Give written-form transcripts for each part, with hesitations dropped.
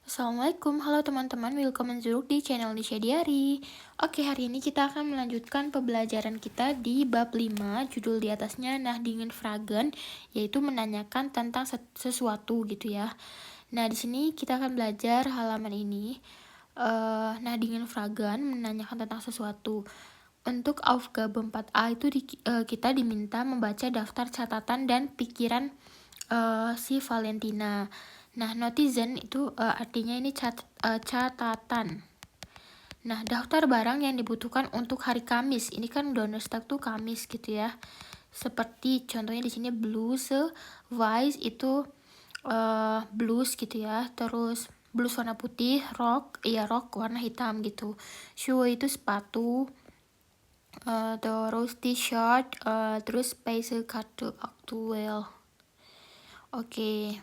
Assalamualaikum, halo teman-teman, welcome zuruk di channel Nisha Diary. Oke, hari ini kita akan melanjutkan pembelajaran kita di bab 5, judul di atasnya Nahdingen Fragen, yaitu menanyakan tentang sesuatu gitu ya. Nah, di sini kita akan belajar halaman ini. Nahdingen Fragen, menanyakan tentang sesuatu. Untuk Aufgabe 4a itu kita diminta membaca daftar catatan dan pikiran si Valentina. Nah, notizen itu artinya ini catatan. Nah, daftar barang yang dibutuhkan untuk hari Kamis. Ini kan Donnerstag tuh Kamis gitu ya. Seperti contohnya di sini bluse, weiß itu blus gitu ya. Terus blus warna putih, rok warna hitam gitu. Shoe itu sepatu, terus t-shirt, terus spijkerkaarten aktuel. Oke.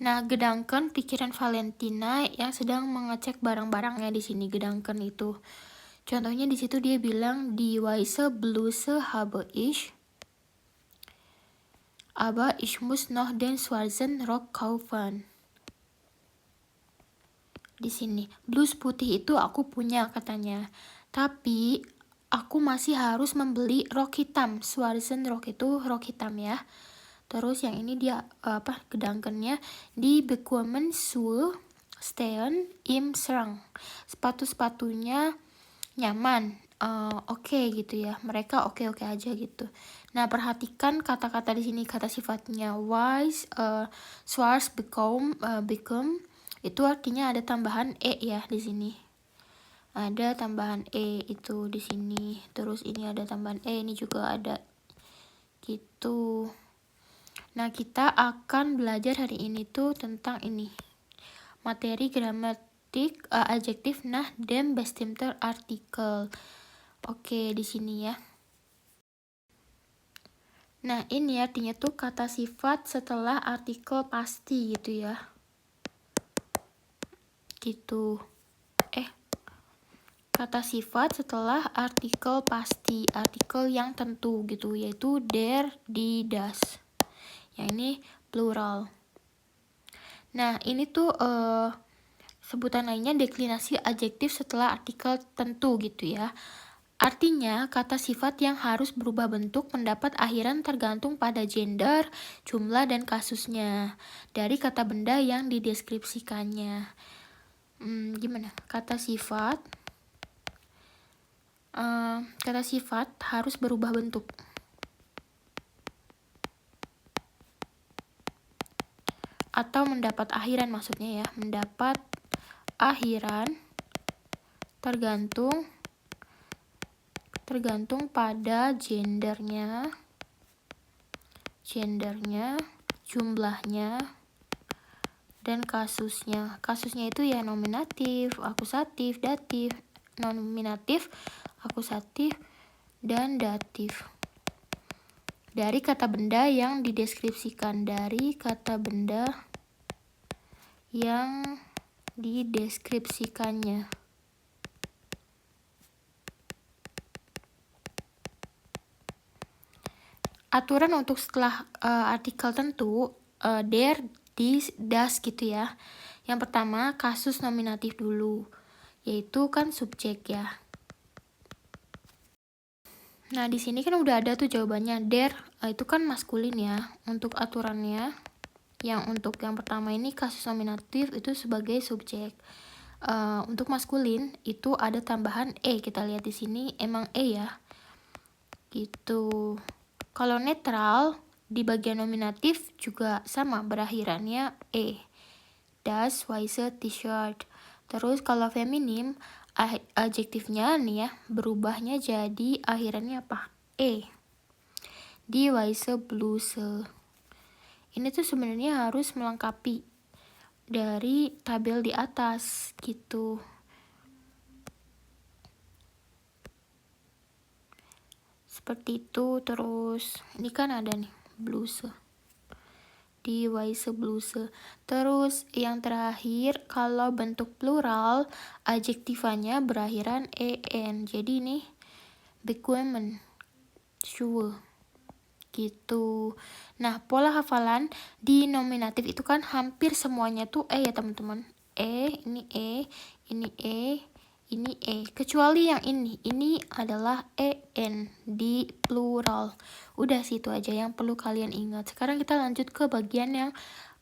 Nah, gedangkan pikiran Valentina yang sedang mengecek barang-barangnya di sini. Gedangkan itu. Contohnya di situ dia bilang die weiße Bluse habe ich, aber ich muss noch den schwarzen Rock kaufen. Di sini, blus putih itu aku punya katanya. Tapi aku masih harus membeli rok hitam. Schwarzen Rock itu rok hitam ya. Terus yang ini dia gedangkannya di bekommen Schuhe stehen im Schrank. Sepatu-sepatunya nyaman. Oke gitu ya. Mereka oke-oke aja gitu. Nah, perhatikan kata-kata di sini, kata sifatnya weiß, schwarz become itu artinya ada tambahan e ya di sini. Ada tambahan e itu di sini. Terus ini ada tambahan e, ini juga ada gitu. Nah, kita akan belajar hari ini tuh tentang ini. Materi gramatik adjektif nach dem bestimmter Artikel. Oke, di sini ya. Nah, ini artinya tuh kata sifat setelah artikel pasti gitu ya. Gitu. Kata sifat setelah artikel pasti, artikel yang tentu gitu, yaitu der, die, das. Yang ini plural. Nah, ini tuh sebutan lainnya deklinasi adjektif setelah artikel tentu gitu ya. Artinya, kata sifat yang harus berubah bentuk mendapat akhiran tergantung pada gender, jumlah, dan kasusnya dari kata benda yang dideskripsikannya. Gimana? Kata sifat harus berubah bentuk. Atau mendapat akhiran maksudnya ya. Mendapat akhiran tergantung pada gendernya, jumlahnya, dan kasusnya. Kasusnya itu ya nominatif, akusatif, datif, nominatif, akusatif, dan datif. Dari kata benda yang dideskripsikan, Aturan untuk setelah artikel tentu, der, dies, das gitu ya. Yang pertama, kasus nominatif dulu, yaitu kan subjek ya. Nah, di sini kan udah ada tuh jawabannya. Der itu kan maskulin ya untuk aturannya. Yang untuk yang pertama ini kasus nominatif itu sebagai subjek. Untuk maskulin itu ada tambahan e. Kita lihat di sini emang e ya. Gitu. Kalau netral di bagian nominatif juga sama berakhirannya e. Das weiße T-shirt. Terus kalau feminim adjektifnya nih ya berubahnya jadi akhirannya apa? E. Die weiße Bluse. Ini tuh sebenarnya harus melengkapi dari tabel di atas gitu. Seperti itu. Terus ini kan ada nih bluse, die weiße Bluse. Terus yang terakhir, kalau bentuk plural adjektifannya berakhiran en. Jadi ini bequemen, Schuhe. gitu. Nah, pola hafalan di nominatif itu kan hampir semuanya tuh ya teman-teman. Ini ini kecuali yang ini adalah en di plural. Udah situ aja yang perlu kalian ingat. Sekarang kita lanjut ke bagian yang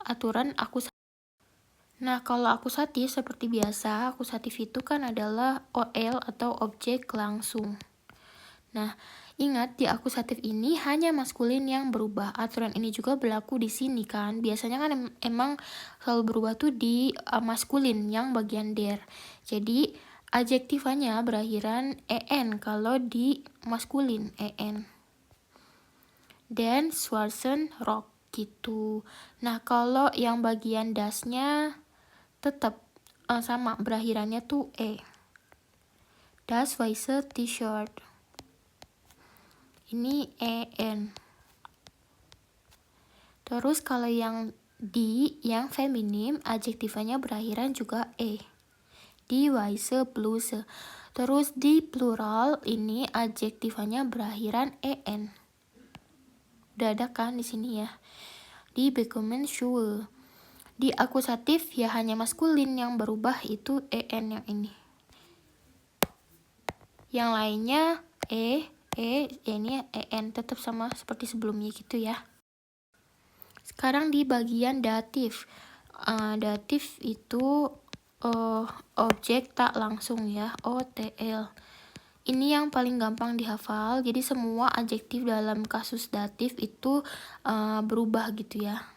aturan akusatif. Nah, kalau akusatif seperti biasa, akusatif itu kan adalah OL atau objek langsung. Nah, ingat di akusatif ini hanya maskulin yang berubah. Aturan ini juga berlaku di sini kan. Biasanya kan emang selalu berubah tuh di maskulin yang bagian der. Jadi adjektifannya berakhiran en kalau di maskulin en. Dan Schwarzen rock gitu. Nah, kalau yang bagian dasnya tetap sama berakhirannya tuh Das weiße T-shirt. Ini en. Terus kalau yang yang feminim adjektifannya berakhiran juga Die weiße Bluse. Terus di plural ini adjektifannya berakhiran en. Udah ada kan di sini ya. Die bekommen Schuhe. Di akusatif ya hanya maskulin yang berubah itu en yang ini. Yang lainnya ini en tetap sama seperti sebelumnya gitu ya. Sekarang di bagian datif. Datif itu objek tak langsung ya, OTL. Ini yang paling gampang dihafal. Jadi semua adjektif dalam kasus datif itu berubah gitu ya.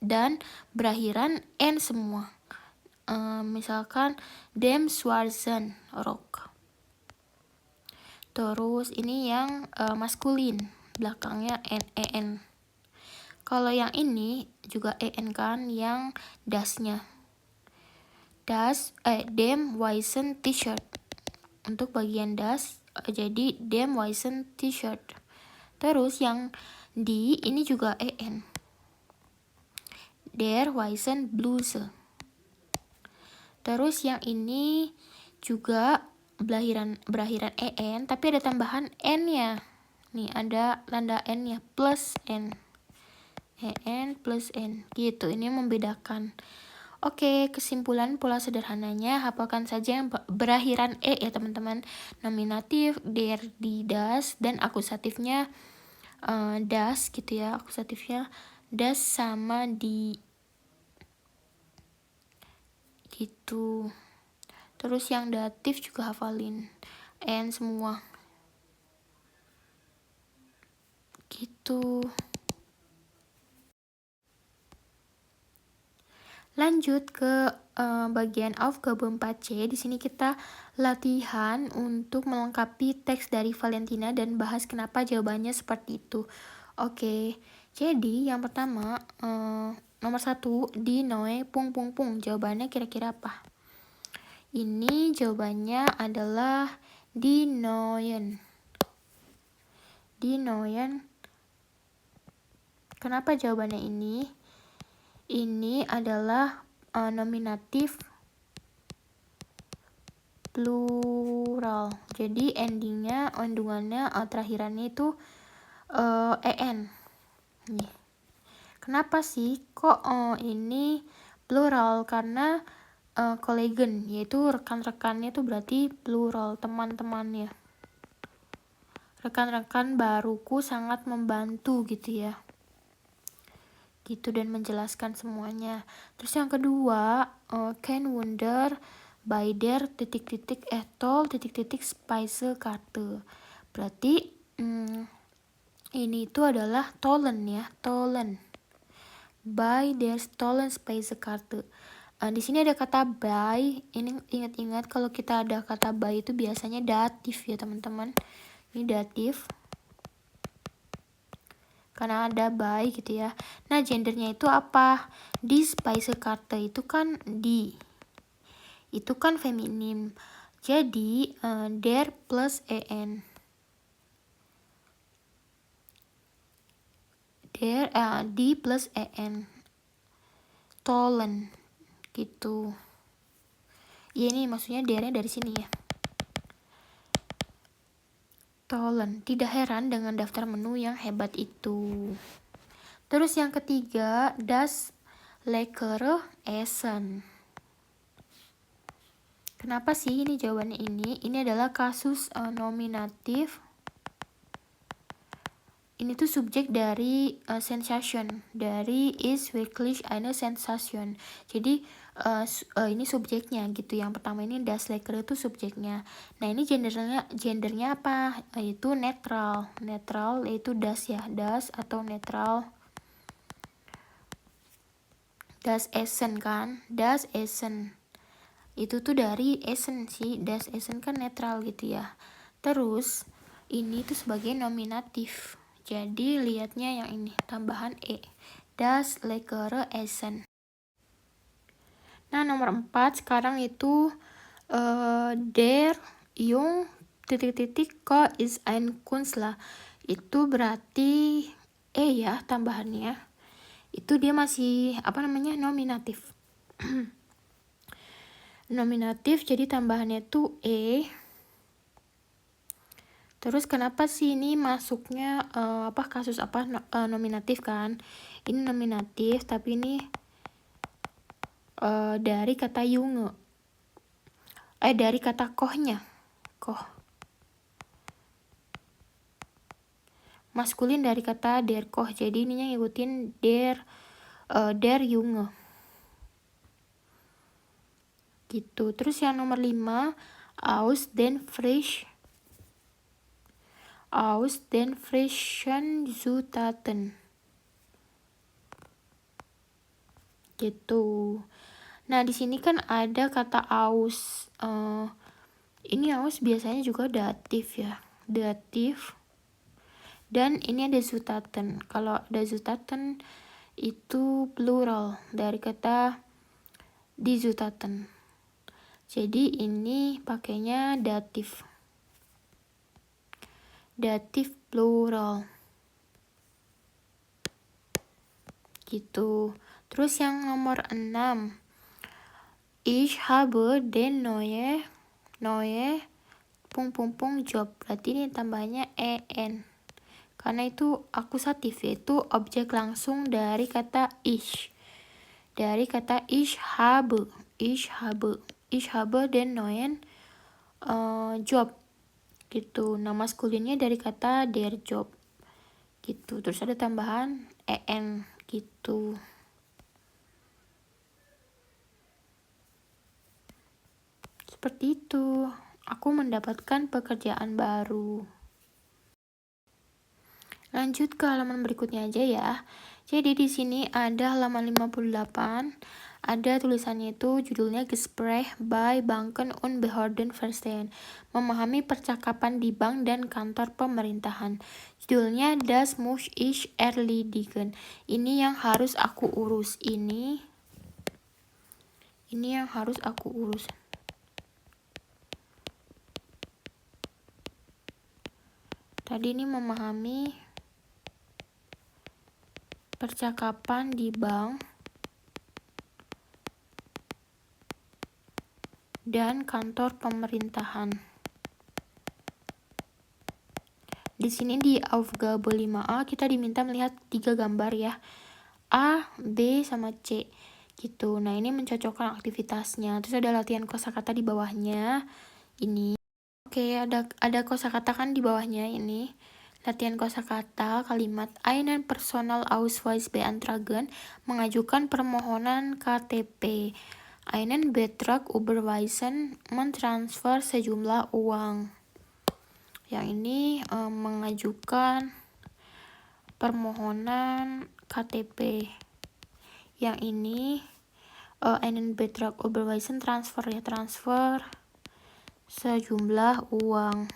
Dan berakhiran n semua. Misalkan dem Schwarzen rock. Terus ini yang maskulin, belakangnya en. Kalau yang ini juga en kan, yang dasnya. Dem weißen T-shirt. Untuk bagian das jadi dem weißen T-shirt. Terus yang di ini juga en. Der weißen Bluse. Terus yang ini juga berakhiran en tapi ada tambahan n-nya. Nih ada tanda n-nya plus n. En plus n gitu. Ini membedakan. Oke, kesimpulan pola sederhananya hafalkan saja yang berakhiran ya teman-teman. Nominatif der di das dan akusatifnya das gitu ya. Akusatifnya das sama di gitu. Terus yang datif juga hafalin n semua gitu. Lanjut ke bagian Aufgabe 4C. Di sini kita latihan untuk melengkapi teks dari Valentina dan bahas kenapa jawabannya seperti itu. Oke, jadi yang pertama nomor 1 di Noe pung. Jawabannya kira-kira apa? Ini jawabannya adalah di Noyen. Di Noyen. Kenapa jawabannya ini? Ini adalah nominatif plural. Jadi endingannya terakhirannya itu en. Nih. Kenapa sih kok ini plural? Karena kollegen, yaitu rekan-rekannya itu berarti plural, teman-temannya. Rekan-rekan baruku sangat membantu gitu ya. Gitu dan menjelaskan semuanya. Terus yang kedua, kein Wunder bei der Speisekarte. Berarti ini itu adalah tollen ya, tollen. Bei der Speisekarte. Di sini ada kata by. Ini ingat-ingat kalau kita ada kata by itu biasanya datif ya teman-teman. Ini datif. Karena ada by gitu ya. Nah, gendernya itu apa? Di Speisekarte itu kan di. Itu kan feminim. Jadi der plus en. Di plus en. Tollen gitu. Ya ini maksudnya dernya dari sini ya. gestohlen. Tidak heran dengan daftar menu yang hebat itu. Terus yang ketiga, das lekkere Essen. Kenapa sih ini jawabannya ini? Ini adalah kasus nominatif. Ini tuh subjek dari sensation, dari ist wirklich eine Sensation. Jadi ini subjeknya gitu. Yang pertama ini das lekkere itu subjeknya. Nah ini gendernya apa? Yaitu netral. Netral yaitu das ya, das atau netral. Das Essen kan, das Essen. Itu tuh dari Essen sih, das Essen kan netral gitu ya. Terus ini tuh sebagai nominatif. Jadi lihatnya yang ini, tambahan E. Das lekkere Essen. Nah, nomor 4 sekarang itu der Jung ko is ein Künstler. Itu berarti E ya tambahannya. Itu dia masih nominatif. Nominatif jadi tambahannya tuh E. Terus kenapa sih ini masuknya kasus nominatif kan? Ini nominatif tapi ini dari kata Junge. Dari kata kohnya. Koh. Maskulin dari kata der koh. Jadi ininya ngikutin der Junge. Gitu. Terus yang nomor 5, aus den frischen Zutaten. Gitu. Nah, di sini kan ada kata aus. Ini aus biasanya juga datif ya. Datif. Dan ini ada Zutaten. Kalau ada Zutaten itu plural dari kata die Zutaten. Jadi ini pakainya datif. Datif plural. Gitu. Terus yang nomor 6. Ich habe den neue job. Berarti ini tambahnya en. Karena itu akusatif, yaitu objek langsung dari kata ich. Dari kata ich habe den neuen job. Gitu. Nah, maskulinnya dari kata der job. Gitu. Terus ada tambahan en gitu. Seperti itu. Aku mendapatkan pekerjaan baru. Lanjut ke halaman berikutnya aja ya. Jadi di sini ada halaman 58. Ada tulisannya itu judulnya Gespräch bei Banken und Behörden verstehen. Memahami percakapan di bank dan kantor pemerintahan. Judulnya Das muss ich erledigen. Ini yang harus aku urus. Ini yang harus aku urus. Tadi ini memahami percakapan di bank dan kantor pemerintahan. Di sini di Aufgabe 5A kita diminta melihat 3 gambar ya. A, B, sama C. Gitu. Nah, ini mencocokkan aktivitasnya. Terus ada latihan kosakata di bawahnya. Ini. Oke, ada kosakata kan di bawahnya ini. Latihan kosakata kalimat einen Personalausweis beantragen, mengajukan permohonan KTP. Einen Betrag überweisen, mentransfer sejumlah uang. Yang ini mengajukan permohonan KTP. Yang ini einen Betrag überweisen, transfer sejumlah uang.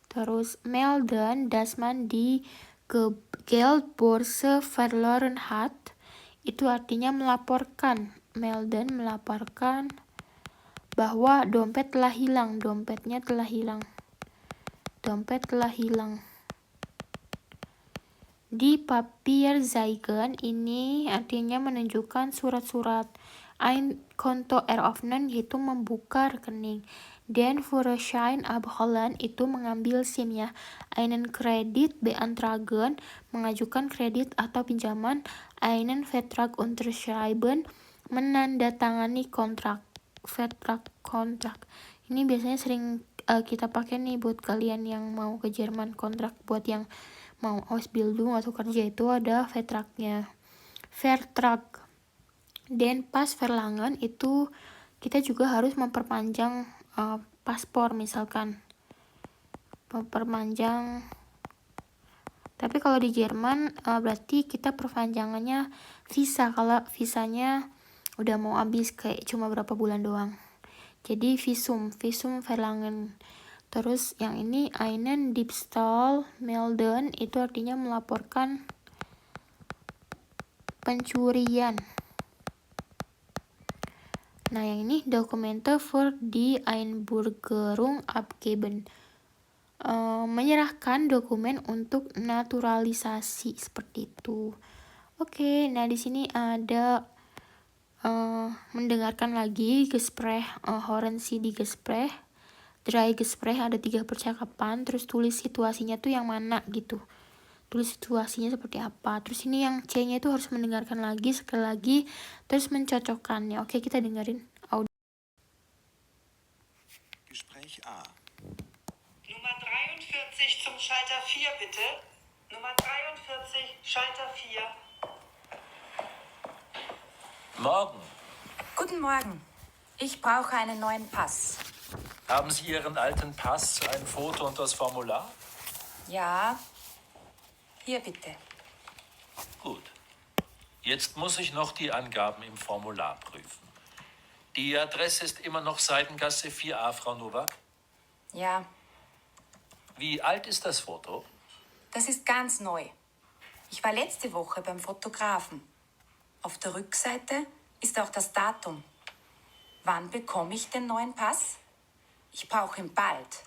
Terus melden, dass man die Geldbörse verloren hat. Itu artinya melaporkan. Melden, melaporkan bahwa dompet telah hilang. Dompetnya telah hilang. Dompet telah hilang. Di Papierzeigen ini artinya menunjukkan surat-surat. ein Konto eröffnen yaitu membuka rekening. Den Führerschein abholen itu mengambil SIM ya. Einen Kredit beantragen mengajukan kredit atau pinjaman. Einen Vertrag unterschreiben menandatangani kontrak. Vertrag kontrak. Ini biasanya sering kita pakai nih buat kalian yang mau ke Jerman, kontrak buat yang mau Ausbildung atau kerja itu ada Vertragnya. Vertrag. Dan pas verlangen itu kita juga harus memperpanjang paspor misalkan. Memperpanjang. Tapi kalau di Jerman berarti kita perpanjangannya visa. Kalau visanya udah mau habis kayak cuma berapa bulan doang. Jadi visum verlangen. Terus yang ini einen Diebstahl melden itu artinya melaporkan pencurian. Nah, yang ini Dokumente für die Einbürgerung abgeben. Menyerahkan dokumen untuk naturalisasi seperti itu. Oke, nah di sini ada mendengarkan lagi Gespräch, hören Sie die Gespräch. Drei Gespräch ada 3 percakapan, terus tulis situasinya tuh yang mana gitu. Tulis situasinya seperti apa. Terus ini yang C-nya itu harus mendengarkan lagi sekali lagi, terus mencocokkannya. Oke, kita dengerin audio. Gespräch A. Nummer 43 zum Schalter 4 bitte. Nummer 43, Schalter 4. Morgen. Guten Morgen. Ich brauche einen neuen Pass. Haben Sie Ihren alten Pass, ein Foto und das Formular? Ja. Hier bitte. Gut. Jetzt muss ich noch die Angaben im Formular prüfen. Die Adresse ist immer noch Seidengasse 4a, Frau Nowak? Ja, Wie alt ist das Foto? das ist ganz neu. Ich war letzte Woche beim Fotografen. Auf der Rückseite ist auch das Datum. Wann bekomme ich den neuen Pass? Ich brauche ihn bald.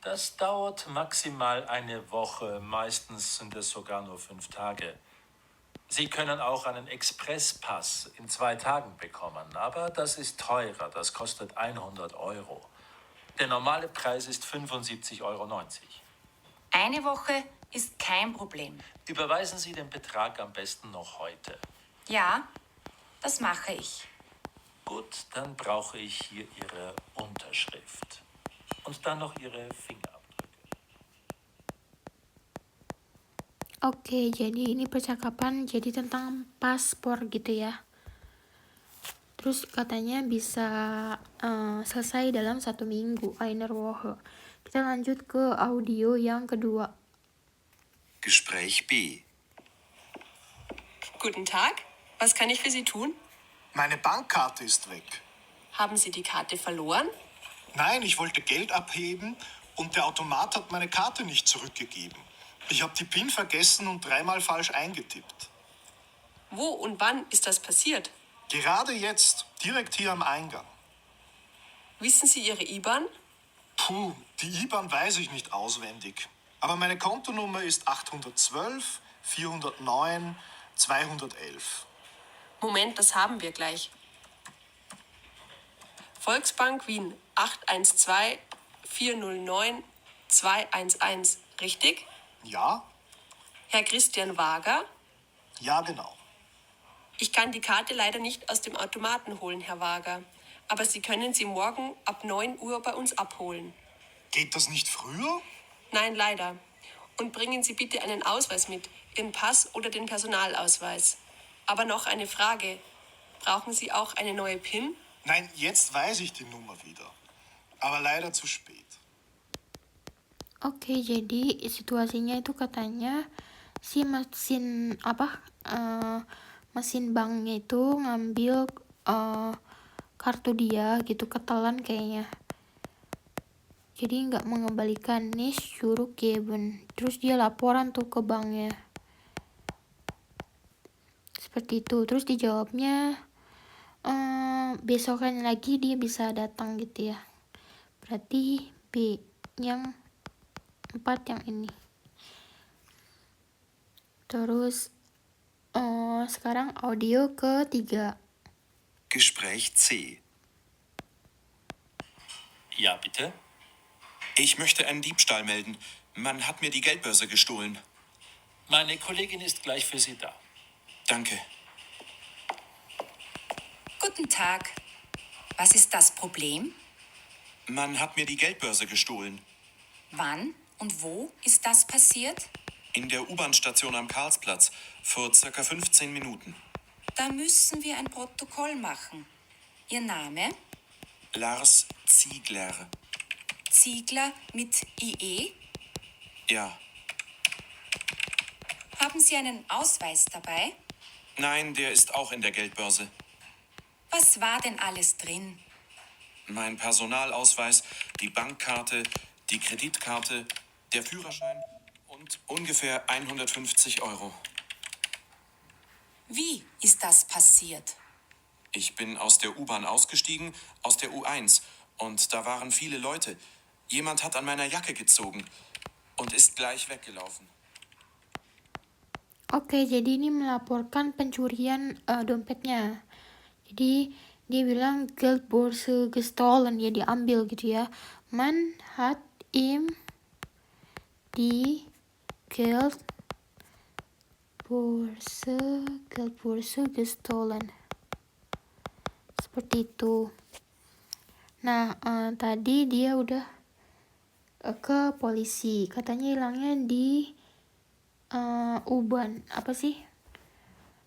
Das dauert maximal eine Woche, meistens sind es sogar nur 5 Tage. Sie können auch einen Expresspass in 2 Tagen bekommen, aber das ist teurer, das kostet 100 Euro. Der normale Preis ist 75,90 Euro. Eine Woche ist kein Problem. Überweisen Sie den Betrag am besten noch heute. Ja, das mache ich. Gut, dann brauche ich hier Ihre Unterschrift. Und dann noch Ihre Fingerabdrücke. Oke, jadi ini percakapan jadi tentang paspor gitu ya. Terus katanya bisa selesai dalam 1 minggu, einer Woche. Kita lanjut ke audio yang kedua. Gespräch B. Guten Tag, was kann ich für Sie tun? Meine Bankkarte ist weg. Haben Sie die Karte verloren? Nein, ich wollte Geld abheben und der Automat hat meine Karte nicht zurückgegeben. Ich habe die PIN vergessen und 3-mal falsch eingetippt. Wo und wann ist das passiert? Gerade jetzt, direkt hier am Eingang. Wissen Sie Ihre IBAN? Puh, die IBAN weiß ich nicht auswendig. Aber meine Kontonummer ist 812 409 211. Moment, das haben wir gleich. Volksbank Wien 812 409 211, richtig? Ja? Herr Christian Wager? Ja, genau. Ich kann die Karte leider nicht aus dem Automaten holen, Herr Wager. Aber Sie können sie morgen ab 9 Uhr bei uns abholen. Geht das nicht früher? Nein, leider. Und bringen Sie bitte einen Ausweis mit, Ihren Pass oder den Personalausweis. Aber noch eine Frage. Brauchen Sie auch eine neue PIN? Nein, jetzt weiß ich die Nummer wieder. Aber leider zu spät. Oke, jadi situasinya itu katanya si mesin mesin banknya itu ngambil kartu dia gitu, ketelan kayaknya. Jadi nggak mengembalikan nicht zurückgeben. Terus dia laporan tuh ke banknya. Seperti itu. Terus dijawabnya besokan lagi dia bisa datang gitu ya. Berarti B yang 4 yang ini. Terus sekarang audio ketiga. Gespräch C. Ja, bitte? Ich möchte einen Diebstahl melden. Man hat mir die Geldbörse gestohlen. Meine Kollegin ist gleich für Sie da. Danke. Guten Tag. Was ist das Problem? Man hat mir die Geldbörse gestohlen. Wann und wo ist das passiert? In der U-Bahn-Station am Karlsplatz. Vor circa 15 Minuten. Da müssen wir ein Protokoll machen. Ihr Name? Lars Ziegler. Ziegler mit IE? Ja. Haben Sie einen Ausweis dabei? Nein, der ist auch in der Geldbörse. Was war denn alles drin? Mein Personalausweis, die Bankkarte, die Kreditkarte, der Führerschein und ungefähr 150 Euro. Wie ist das passiert? Ich bin aus der U-Bahn ausgestiegen, aus der U1. Und da waren viele Leute. Jemand hat an meiner Jacke gezogen und ist gleich weggelaufen. Oke, jadi ini melaporkan pencurian dompetnya. Jadi dia bilang Geldbörse gestohlen, ya diambil gitu ya. Man hat ihm die Geldbörse gestohlen. Seperti itu. Nah, tadi dia udah ke polisi. Katanya hilangnya di U-Bahn. Apa sih?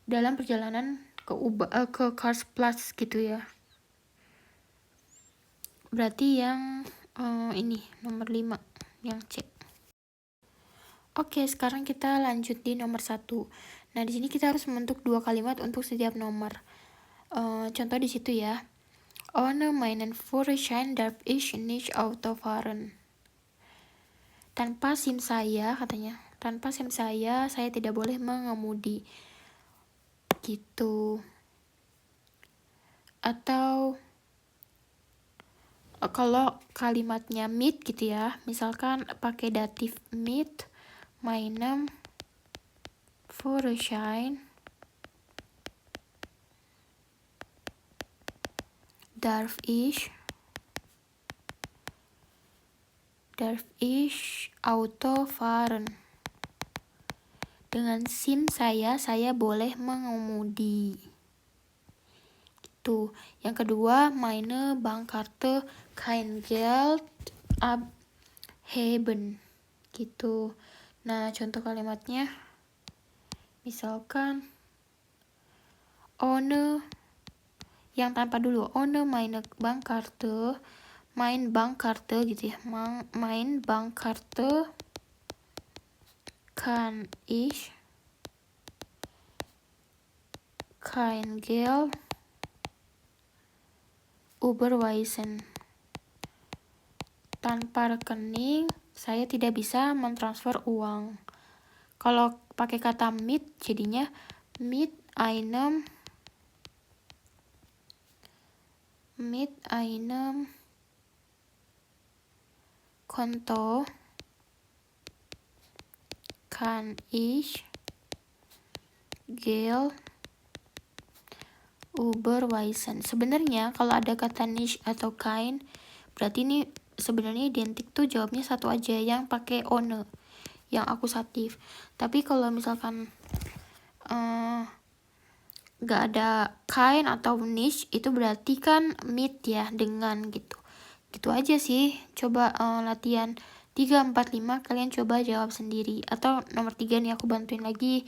Dalam perjalanan ke Karlsplatz gitu ya. Berarti yang ini nomor 5 yang C. Oke, sekarang kita lanjut di nomor 1. Nah, di sini kita harus membentuk 2 kalimat untuk setiap nomor. Contoh di situ ya. Ohne meinen Führerschein darf ich nicht Auto fahren. Tanpa SIM saya, katanya. Tanpa SIM saya tidak boleh mengemudi. Gitu. Atau kalau kalimatnya mit gitu ya, misalkan pakai datif mit, meinem Führerschein darf ich Auto fahren. Dengan SIM saya boleh mengemudi. Gitu. Yang kedua, meine Bankkarte kein Geld abheben. Gitu. Nah, contoh kalimatnya misalkan ohne, yang tanpa dulu, ohne meine Bankkarte, mein Bankkarte gitu ya. Mein Bankkarte kann ich kein Geld überweisen. Tanpa rekening, saya tidak bisa mentransfer uang. Kalau pakai kata mit, jadinya mit einem Konto kann ich Geld überweisen. Sebenarnya kalau ada kata nicht atau kein, berarti ini sebenarnya identik tuh jawabnya satu aja, yang pakai ohne, yang akusatif. Tapi kalau misalkan gak ada kein atau nicht, itu berarti kan mit ya, dengan gitu. Gitu aja sih. Coba latihan 3, 4, 5 kalian coba jawab sendiri. Atau nomor 3 nih aku bantuin lagi.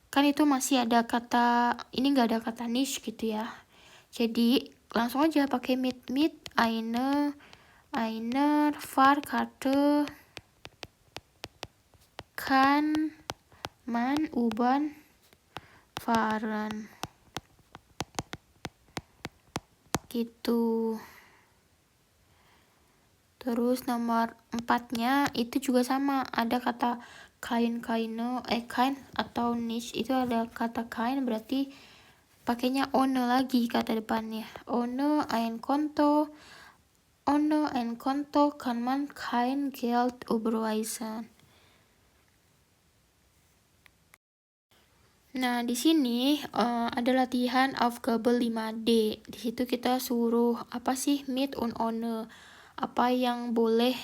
Kan itu masih ada kata, ini gak ada kata nicht gitu ya. Jadi langsung aja pakai mit eine Fahrkarte kann man U-Bahn fahren. Gitu. Terus nomor 4-nya itu juga sama, ada kata kein atau nicht, itu ada kata kein berarti pakainya ohne lagi kata depannya. Ohne ein Konto kann man kein Geld überweisen. Nah, di sini ada latihan Aufgabe 5D. Di situ kita suruh apa sih mit und ohne. Apa yang boleh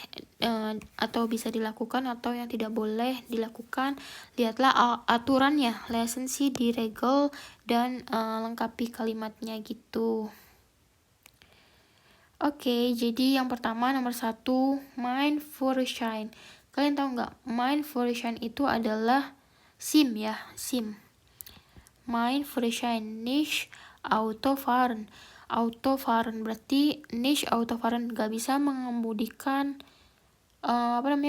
atau bisa dilakukan atau yang tidak boleh dilakukan. Lihatlah aturannya, lesen sih di regel dan lengkapi kalimatnya gitu. Oke, jadi yang pertama nomor 1, mein Führerschein. Kalian tahu nggak? Mein Führerschein itu adalah SIM ya, SIM. Mein Führerschein, nicht Autofahren. Autofahren berarti nicht Autofahren, gak bisa mengemudikan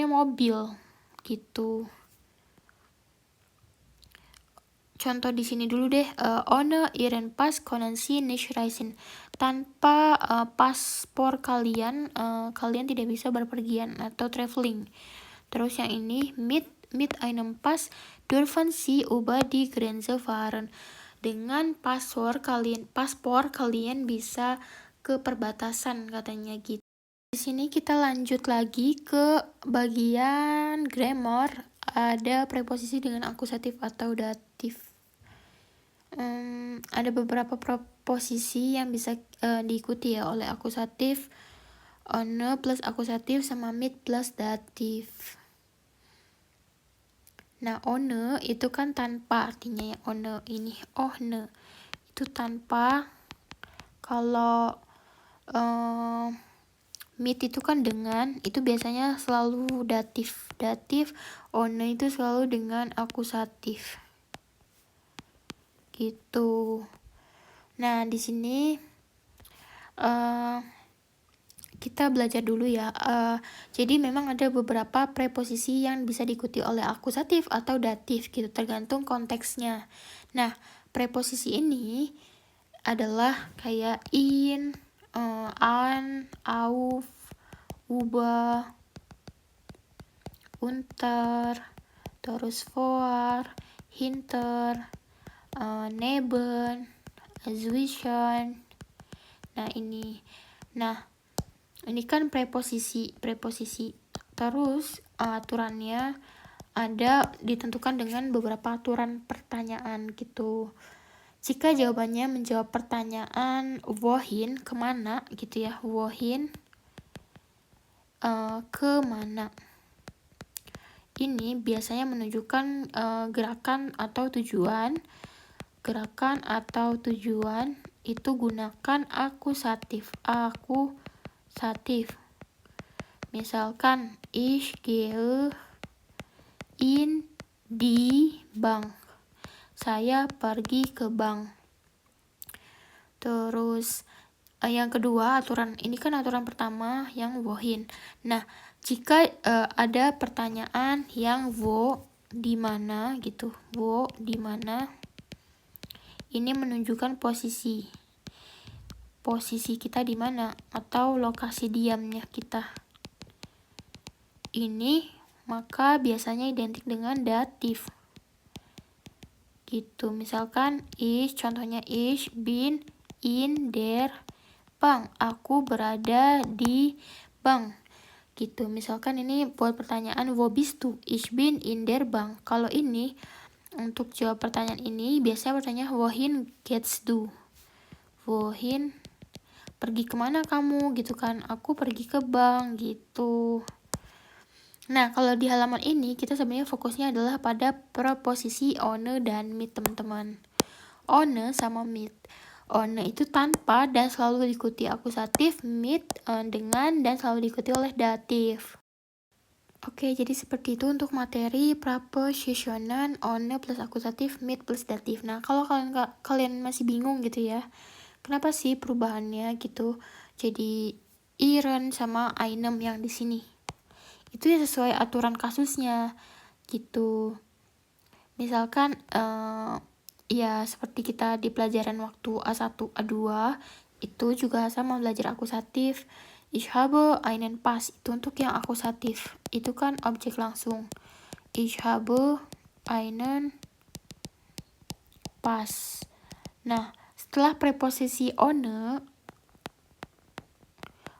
mobil gitu. Contoh di sini dulu deh, ohne Ihren Pass können Sie nicht reisen. Tanpa paspor kalian, kalian tidak bisa berpergian atau traveling. Terus yang ini, mit einem Pass dürfen Sie über die Grenze fahren. Dengan paspor kalian bisa ke perbatasan katanya gitu. Di sini kita lanjut lagi ke bagian grammar. Ada preposisi dengan akusatif atau datif. Ada beberapa preposisi yang bisa diikuti ya oleh akusatif, ohne plus akusatif sama mit plus datif. Nah, ohne itu kan tanpa, artinya ya ohne ini, ohne itu tanpa. Kalau mit itu kan dengan, itu biasanya selalu datif. Ohne itu selalu dengan akusatif. Gitu. Nah, di sini kita belajar dulu ya. Jadi memang ada beberapa preposisi yang bisa diikuti oleh akusatif atau datif gitu, tergantung konteksnya. Nah, preposisi ini adalah kayak in, an, auf, über, unter, terus vor, hinter, neben, zwischen. Ini kan preposisi. Terus aturannya ada ditentukan dengan beberapa aturan pertanyaan gitu. Jika jawabannya menjawab pertanyaan wohin, kemana gitu ya, wohin, kemana, ini biasanya menunjukkan gerakan atau tujuan. Itu gunakan akusatif. Misalkan ich gehe in die Bank. Saya pergi ke bank. Terus yang kedua, ini kan aturan pertama yang wohin. Nah, jika ada pertanyaan yang wo di mana gitu, wo di mana, ini menunjukkan posisi kita di mana atau lokasi diamnya kita. Ini maka biasanya identik dengan datif. Gitu. Misalkan contohnya ich bin in der Bank. Aku berada di bank. Gitu. Misalkan ini buat pertanyaan wo bist du? Ich bin in der Bank. Kalau ini untuk jawab pertanyaan ini biasanya bertanya wohin gehst du? Wohin, pergi kemana kamu gitu kan? Aku pergi ke bank gitu. Nah, kalau di halaman ini kita sebenarnya fokusnya adalah pada preposisi ohne dan mit, teman-teman. Ohne sama mit. Ohne itu tanpa dan selalu diikuti akusatif, mit dengan dan selalu diikuti oleh datif. Oke, jadi seperti itu untuk materi preposisionan ohne plus akusatif, mit plus datif. Nah, kalau kalian masih bingung gitu ya, kenapa sih perubahannya gitu? Jadi ihren sama einem yang di sini. Itu ya sesuai aturan kasusnya gitu. Misalkan ya seperti kita di pelajaran waktu A1, A2 itu juga sama belajar akusatif. Ich habe einen Pass, itu untuk yang akusatif. Itu kan objek langsung. Ich habe einen Pass. Nah, setelah preposisi ohne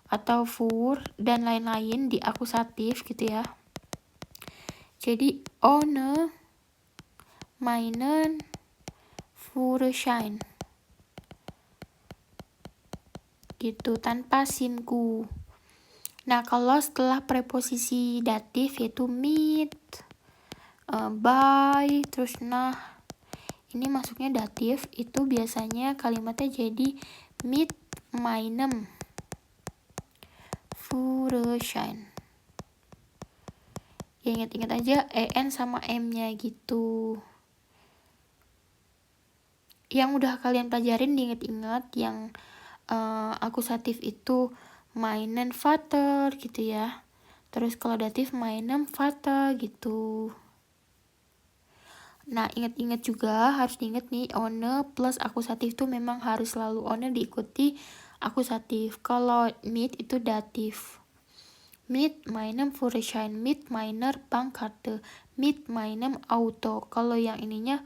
atau für dan lain-lain di akusatif gitu ya. Jadi ohne, meinen, Führerschein. Gitu, tanpa sinku. Nah, kalau setelah preposisi datif yaitu mit, by, terus nah, ini masuknya datif, itu biasanya kalimatnya jadi mit meinem Führerschein. Ya, ingat-ingat aja en sama m-nya gitu. Yang udah kalian pelajarin diingat-ingat, yang akusatif itu meinen Vater gitu ya. Terus kalau datif meinem Vater gitu. Nah, ingat-ingat juga, harus diingat nih, one plus akusatif itu memang harus selalu one diikuti akusatif. Kalau mit itu datif. Mit meinem Führerschein, mit meiner Bankkarte, mit meinem Auto. Kalau yang ininya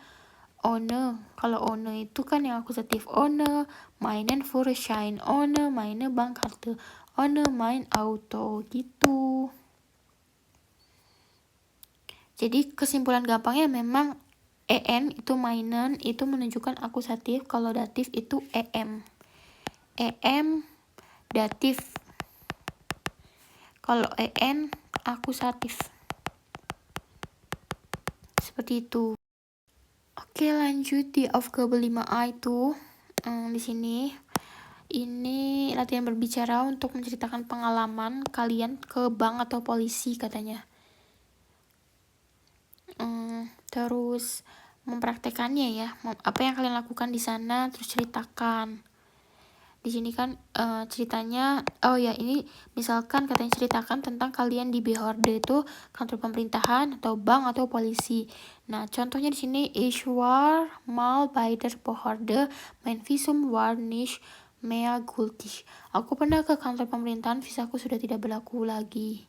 one. Kalau one itu kan yang akusatif one, meinen Führerschein, one, meine Bankkarte, one, mein Auto gitu. Jadi kesimpulan gampangnya memang en itu meinen itu menunjukkan akusatif, kalau datif itu em. Em datif. Kalau en akusatif. Seperti itu. Oke, lanjut di Aufgabe 5A itu. Di sini ini latihan berbicara untuk menceritakan pengalaman kalian ke bank atau polisi katanya. Terus mempraktekannya ya, apa yang kalian lakukan di sana, terus ceritakan. Di sini kan ceritanya, ini misalkan katanya ceritakan tentang kalian di Behörde itu kantor pemerintahan atau bank atau polisi. Nah, contohnya di sini, ich war mal bei der Behörde, mein Visum war nicht mehr gültig. Aku pernah ke kantor pemerintahan, visaku sudah tidak berlaku lagi.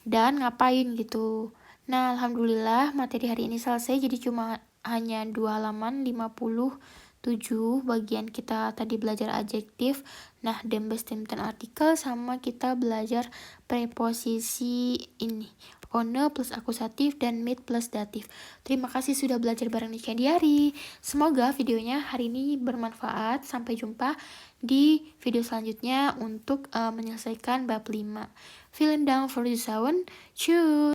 Dan ngapain gitu. Nah, alhamdulillah materi hari ini selesai, jadi cuma hanya 2 halaman 57 bagian kita tadi belajar adjektif, nah dem bestimmten artikel, sama kita belajar preposisi ini, one plus akusatif dan mit plus datif. Terima kasih sudah belajar bareng Nika Diari. Semoga videonya hari ini bermanfaat. Sampai jumpa di video selanjutnya untuk menyelesaikan bab 5. Vielen Dank für die Zuhören. Tschüss.